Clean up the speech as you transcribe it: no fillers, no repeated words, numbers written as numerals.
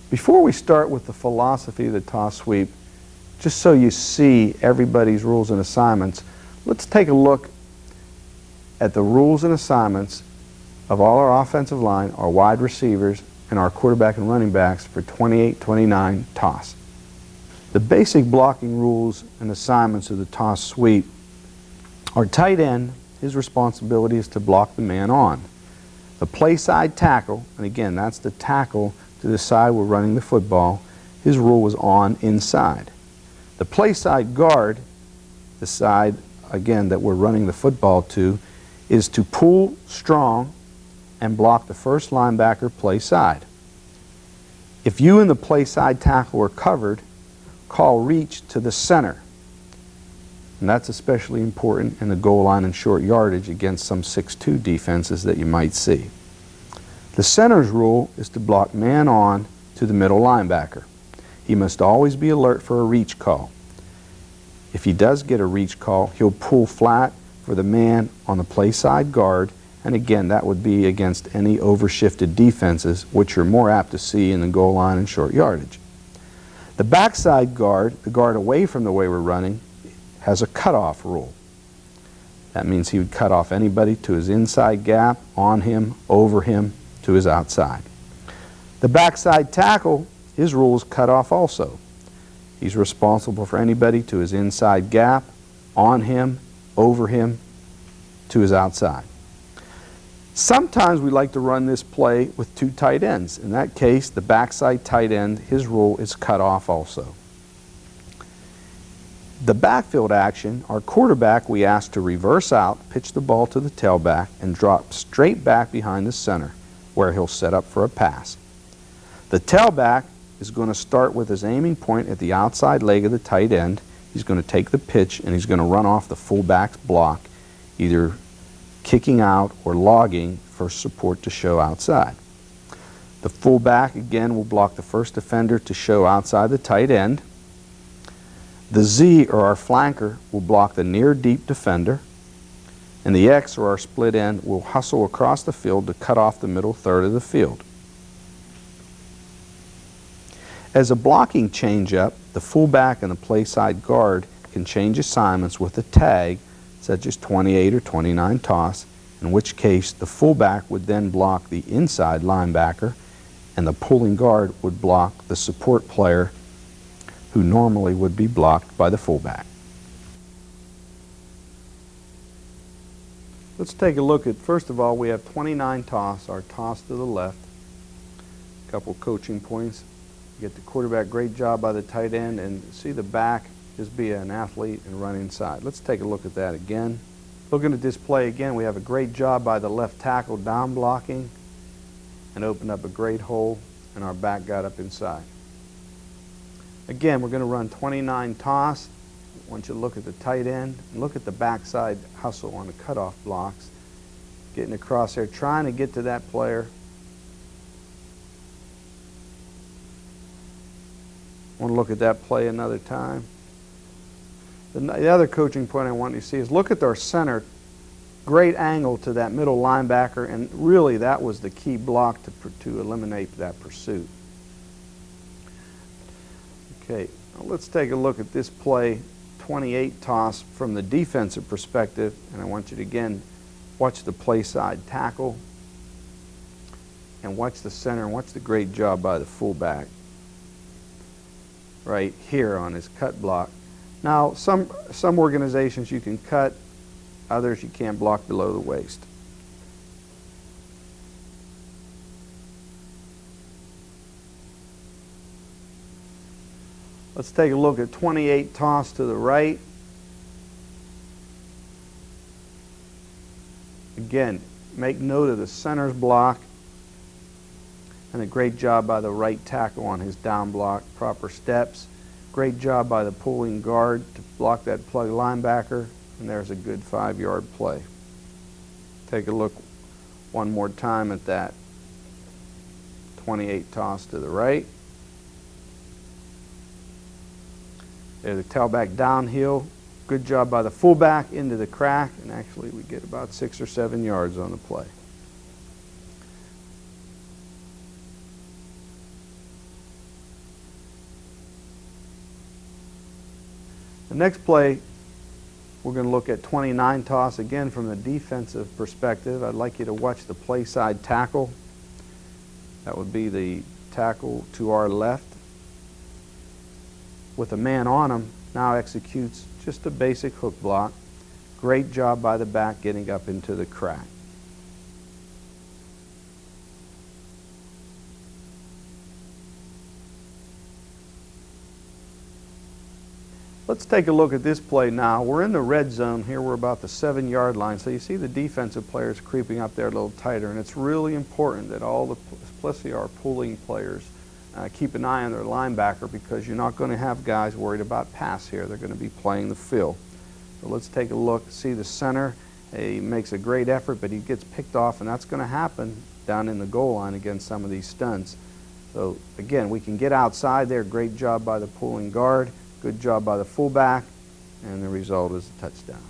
Before we start with the philosophy of the toss sweep, just so you see everybody's rules and assignments, let's take a look at the rules and assignments of all our offensive line, our wide receivers, and our quarterback and running backs for 28-29 toss. The basic blocking rules and assignments of the toss sweep are: tight end, his responsibility is to block the man on. The play side tackle, and again that's the tackle to the side we're running the football, his rule was on inside. The play side guard, the side again that we're running the football to, is to pull strong and block the first linebacker play side. If you and the play side tackle are covered, call reach to the center. And that's especially important in the goal line and short yardage against some 6-2 defenses that you might see. The center's rule is to block man on to the middle linebacker. He must always be alert for a reach call. If he does get a reach call, he'll pull flat for the man on the play side guard, and again that would be against any overshifted defenses, which you're more apt to see in the goal line and short yardage. The backside guard, the guard away from the way we're running, has a cutoff rule. That means he would cut off anybody to his inside gap, on him, over him, to his outside. The backside tackle, his rule is cut off also. He's responsible for anybody to his inside gap, on him, over him, to his outside. Sometimes we like to run this play with two tight ends. In that case, the backside tight end, his rule is cut off also. The backfield action, our quarterback we ask to reverse out, pitch the ball to the tailback, and drop straight back behind the center, where he'll set up for a pass. The tailback is going to start with his aiming point at the outside leg of the tight end. He's going to take the pitch and he's going to run off the fullback's block, either kicking out or logging for support to show outside. The fullback again will block the first defender to show outside the tight end. The Z, or our flanker, will block the near deep defender, and the X, or our split end, will hustle across the field to cut off the middle third of the field. As a blocking change-up, the fullback and the play side guard can change assignments with a tag, such as 28 or 29 toss, in which case the fullback would then block the inside linebacker and the pulling guard would block the support player who normally would be blocked by the fullback. Let's take a look at, first of all, we have 29 toss, our toss to the left. A couple coaching points. Get the quarterback, great job by the tight end, and see the back, just be an athlete and run inside. Let's take a look at that again. Looking at this play again, we have a great job by the left tackle down blocking and opened up a great hole, and our back got up inside. Again, we're going to run 29 toss. I want you to look at the tight end and look at the backside hustle on the cutoff blocks. Getting across there, trying to get to that player. I want to look at that play another time. The other coaching point I want you to see is look at our center. Great angle to that middle linebacker, and really that was the key block to eliminate that pursuit. Okay, now let's take a look at this play, 28 toss from the defensive perspective, and I want you to again watch the play side tackle and watch the center and watch the great job by the fullback right here on his cut block. Now some organizations you can cut, others you can't block below the waist. Let's take a look at 28 toss to the right. Again, make note of the center's block and a great job by the right tackle on his down block, proper steps. Great job by the pulling guard to block that plug linebacker, and there's a good 5-yard play. Take a look one more time at that 28 toss to the right. There's the tailback downhill. Good job by the fullback into the crack, and actually we get about 6 or 7 yards on the play. The next play, we're going to look at 29 toss again from the defensive perspective. I'd like you to watch the play side tackle. That would be the tackle to our left. With a man on him, now executes just a basic hook block. Great job by the back getting up into the crack. Let's take a look at this play now. We're in the red zone here. We're about the 7-yard line. So you see the defensive players creeping up there a little tighter, and it's really important that all the, especially our pulling players, keep an eye on their linebacker, because you're not going to have guys worried about pass here. They're going to be playing the fill. So let's take a look. See the center. He makes a great effort, but he gets picked off, and that's going to happen down in the goal line against some of these stunts. So again, we can get outside there. Great job by the pulling guard. Good job by the fullback, and the result is a touchdown.